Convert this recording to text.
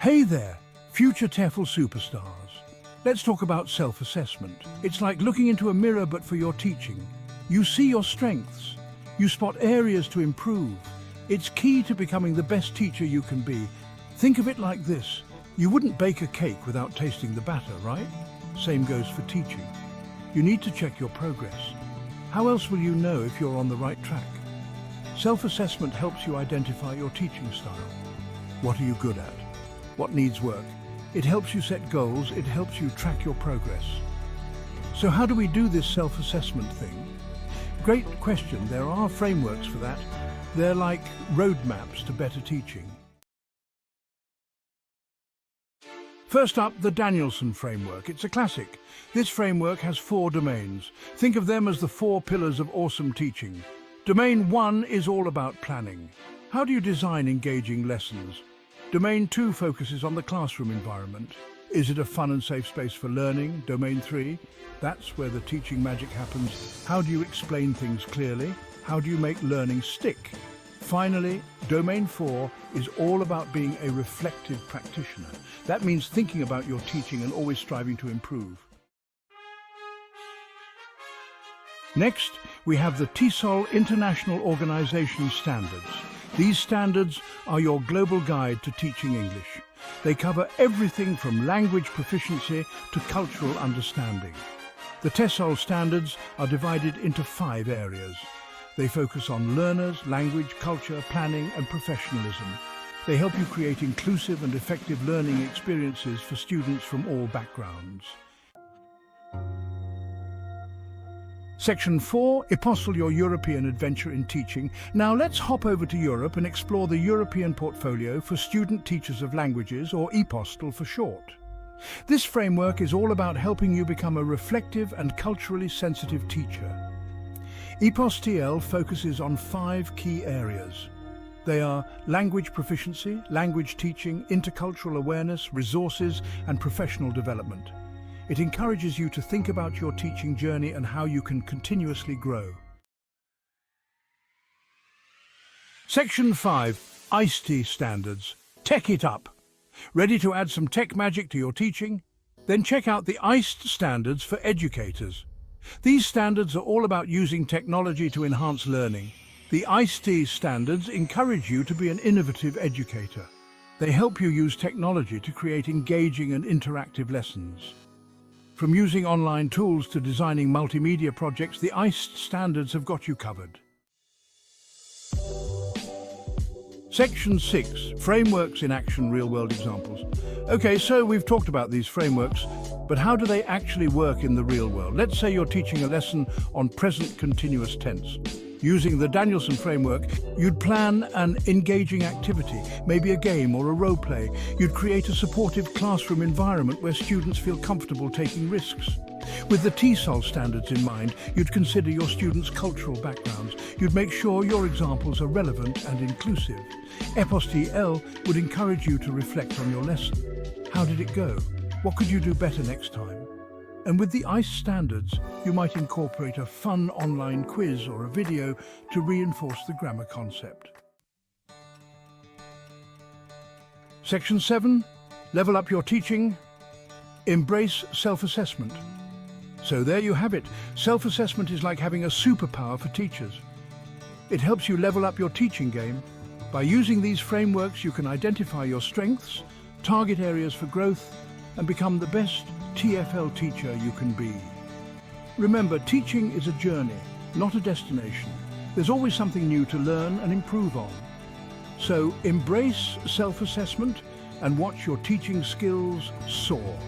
Hey there, future TEFL superstars. Let's talk about self-assessment. It's like looking into a mirror but for your teaching. You see your strengths. You spot areas to improve. It's key to becoming the best teacher you can be. Think of it like this. You wouldn't bake a cake without tasting the batter, right? Same goes for teaching. You need to check your progress. How else will you know if you're on the right track? Self-assessment helps you identify your teaching style. What are you good at? What needs work? It helps you set goals, it helps you track your progress. So how do we do this self-assessment thing? Great question. There are frameworks for that. They're like roadmaps to better teaching. First up, the Danielson framework. It's a classic. This framework has 4 domains. Think of them as the 4 pillars of awesome teaching. Domain 1 is all about planning. How do you design engaging lessons? Domain 2 focuses on the classroom environment. Is it a fun and safe space for learning? Domain 3, that's where the teaching magic happens. How do you explain things clearly? How do you make learning stick? Finally, Domain 4 is all about being a reflective practitioner. That means thinking about your teaching and always striving to improve. Next, we have the TEFL International Organization Standards. These standards are your global guide to teaching English. They cover everything from language proficiency to cultural understanding. The TEFL standards are divided into 5 areas. They focus on learners, language, culture, planning, and professionalism. They help you create inclusive and effective learning experiences for students from all backgrounds. Section 4, Epostle, your European adventure in teaching. Now let's hop over to Europe and explore the European portfolio for student teachers of languages, or Epostle for short. This framework is all about helping you become a reflective and culturally sensitive teacher. EPOS-TL focuses on 5 key areas. They are language proficiency, language teaching, intercultural awareness, resources, and professional development. It encourages you to think about your teaching journey and how you can continuously grow. Section 5, ICT Standards. Tech it up. Ready to add some tech magic to your teaching? Then check out the ICT Standards for educators. These standards are all about using technology to enhance learning. The ICT standards encourage you to be an innovative educator. They help you use technology to create engaging and interactive lessons. From using online tools to designing multimedia projects, the ICT standards have got you covered. Section 6, Frameworks in Action, Real-World Examples. Okay, so we've talked about these frameworks, but how do they actually work in the real world? Let's say you're teaching a lesson on present continuous tense. Using the Danielson framework, you'd plan an engaging activity, maybe a game or a role play. You'd create a supportive classroom environment where students feel comfortable taking risks. With the TEFL standards in mind, you'd consider your students' cultural backgrounds. You'd make sure your examples are relevant and inclusive. EPOS-TL would encourage you to reflect on your lesson. How did it go? What could you do better next time? And with the ICE standards, you might incorporate a fun online quiz or a video to reinforce the grammar concept. Section 7, Level up your teaching. Embrace self-assessment. So there you have it. Self-assessment is like having a superpower for teachers. It helps you level up your teaching game. By using these frameworks, you can identify your strengths, target areas for growth, and become the best TEFL teacher you can be. Remember, teaching is a journey, not a destination. There's always something new to learn and improve on. So embrace self-assessment and watch your teaching skills soar.